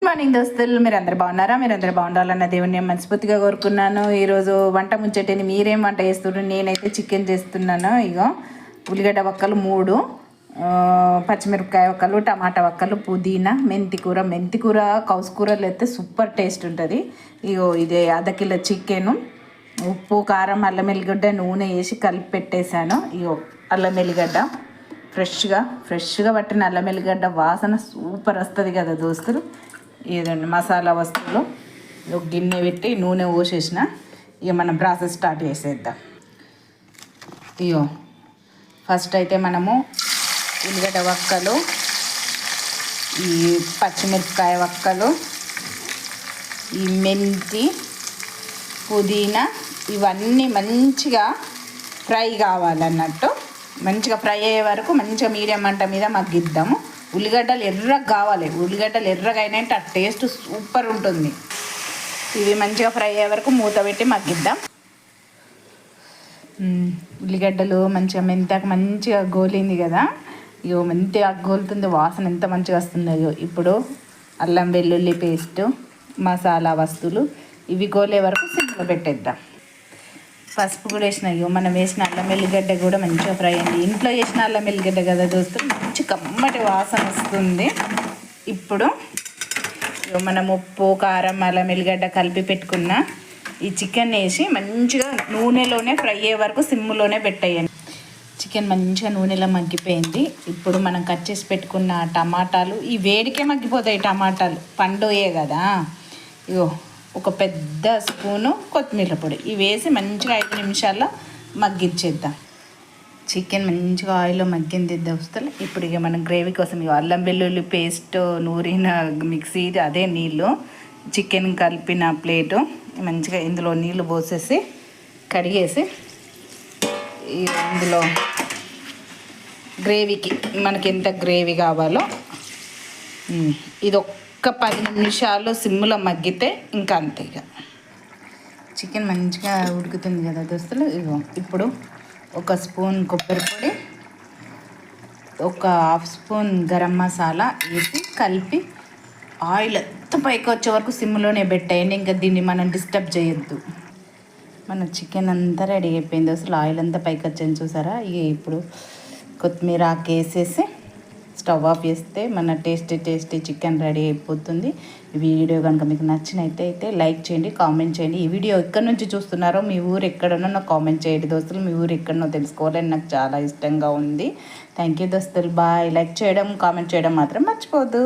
Morning దోస్తులు, మీరందరూ బాగున్నారా? మీరందరూ బాగుండాలన్న దేవుని నేను మనస్ఫూర్తిగా కోరుకున్నాను. ఈరోజు వంట ముచ్చటని మీరేం వంట చేస్తున్నారు? నేనైతే చికెన్ చేస్తున్నాను. ఇగో ఉల్లిగడ్డ వక్కలు 3, పచ్చిమిరపకాయ వక్కలు, టమాటా వక్కలు, పుదీనా, మెంతికూర కౌసు కూరలు అయితే సూపర్ టేస్ట్ ఉంటుంది. ఇగో ఇదే ½ కిలో చికెను, ఉప్పు కారం అల్లం ఎల్లిగడ్డ నూనె వేసి కలిపి పెట్టేశాను. ఇగో అల్లం ఎల్లిగడ్డ ఫ్రెష్గా పట్టిన అల్లం ఎల్లిగడ్డ వాసన సూపర్ వస్తుంది కదా దోస్తులు. ఇదండి మసాలా వస్తువులు. ఒక గిన్నె పెట్టి నూనె పోసేసిన. ఇక మనం ప్రాసెస్ స్టార్ట్ చేసేద్దాం. ఇగో ఫస్ట్ అయితే మనము ఉల్లిగడ్డ వక్కలు, ఈ పచ్చిమిరపకాయ వక్కలు, ఈ మెంతి, పుదీనా ఇవన్నీ మంచిగా ఫ్రై కావాలన్నట్టు. మంచిగా ఫ్రై అయ్యే వరకు మంచిగా మీడియం మంట మీద మగ్గిద్దాము. ఉల్లిగడ్డలు ఎర్రగా కావాలి. ఉల్లిగడ్డలు ఎర్రగా అయినాయంటే ఆ టేస్ట్ సూపర్ ఉంటుంది. ఇవి మంచిగా ఫ్రై అయ్యే వరకు మూత పెట్టి మగ్గిద్దాం. ఉల్లిగడ్డలు మంచిగా మెంతాకు మంచిగా గోలింది కదా. ఇగో మెంతిగా గోలుతుంది, వాసన ఎంత మంచిగా వస్తుందో. ఇప్పుడు అల్లం వెల్లుల్లి పేస్ట్, మసాలా వస్తువులు ఇవి గోలే వరకు సిమ్లో పెట్టేద్దాం. పసుపు కూడా వేసిన. ఇగో మనం వేసిన అల్లం ఎల్లిగడ్డ కూడా మంచిగా ఫ్రై అయింది. ఇంట్లో వేసిన అల్లం ఎల్లిగడ్డ కదా దోస్తులు, మంచి కమ్మటి వాసన వస్తుంది. ఇప్పుడు మనం ఉప్పు కారం అల్లం ఎల్లిగడ్డ కలిపి పెట్టుకున్న ఈ చికెన్ వేసి మంచిగా నూనెలోనే ఫ్రై అయ్యే వరకు సిమ్లోనే పెట్టేయండి. చికెన్ మంచిగా నూనెలో మగ్గిపోయింది. ఇప్పుడు మనం కట్ చేసి పెట్టుకున్న టమాటాలు, ఈ వేడికే మగ్గిపోతాయి టమాటాలు, పండుయే కదా. ఇగో ఒక పెద్ద స్పూను కొత్తిమీర పొడి ఇవి వేసి మంచిగా 5 నిమిషాల్లో మగ్గిచ్చేద్దాం. చికెన్ మంచిగా ఆయిల్లో మగ్గింది దోస్తులు. ఇప్పుడు ఇక మనం గ్రేవీ కోసం ఇక అల్లం వెల్లుల్లి పేస్ట్ నూరిన మిక్సీ, అదే నీళ్ళు, చికెన్ కలిపిన ప్లేటు మంచిగా ఇందులో నీళ్ళు పోసేసి కడిగేసి ఇందులో గ్రేవీకి మనకి ఎంత గ్రేవీ కావాలో ఇది ఒక్క 10 నిమిషాలు సిమ్లో మగ్గితే ఇంకా అంతే. ఇక చికెన్ మంచిగా ఉడుకుతుంది కదా దోస్తులు. ఇగో ఇప్పుడు ఒక స్పూన్ కొబ్బరి పొడి, ఒక ½ స్పూన్ గరం మసాలా వేసి కలిపి ఆయిల్ ఎంత పైకి వచ్చే వరకు సిమ్లోనే పెట్టేయండి. ఇంకా దీన్ని మనం డిస్టర్బ్ చేయొద్దు. మన చికెన్ అంతా రెడీ అయిపోయింది అసలు. ఆయిల్ అంతా పైకి వచ్చింది చూసారా. ఇక ఇప్పుడు కొత్తిమీర ఆకు వేసేసి స్టవ్ ఆఫ్ చేస్తే మన టేస్టీ చికెన్ రెడీ అయిపోతుంది. ఈ వీడియో కనుక మీకు నచ్చినట్టయితే లైక్ చేయండి, కామెంట్ చేయండి. ఈ వీడియో ఎక్కడి నుంచి చూస్తున్నారో, మీ ఊరు ఎక్కడనో నాకు కామెంట్ చేయండి దోస్తులు. మీ ఊరు ఎక్కడనో తెలుసుకోవాలని నాకు చాలా ఇష్టంగా ఉంది. థ్యాంక్ యూ దోస్తులు. బాయ్. లైక్ చేయడం కామెంట్ చేయడం మాత్రం మర్చిపోవద్దు.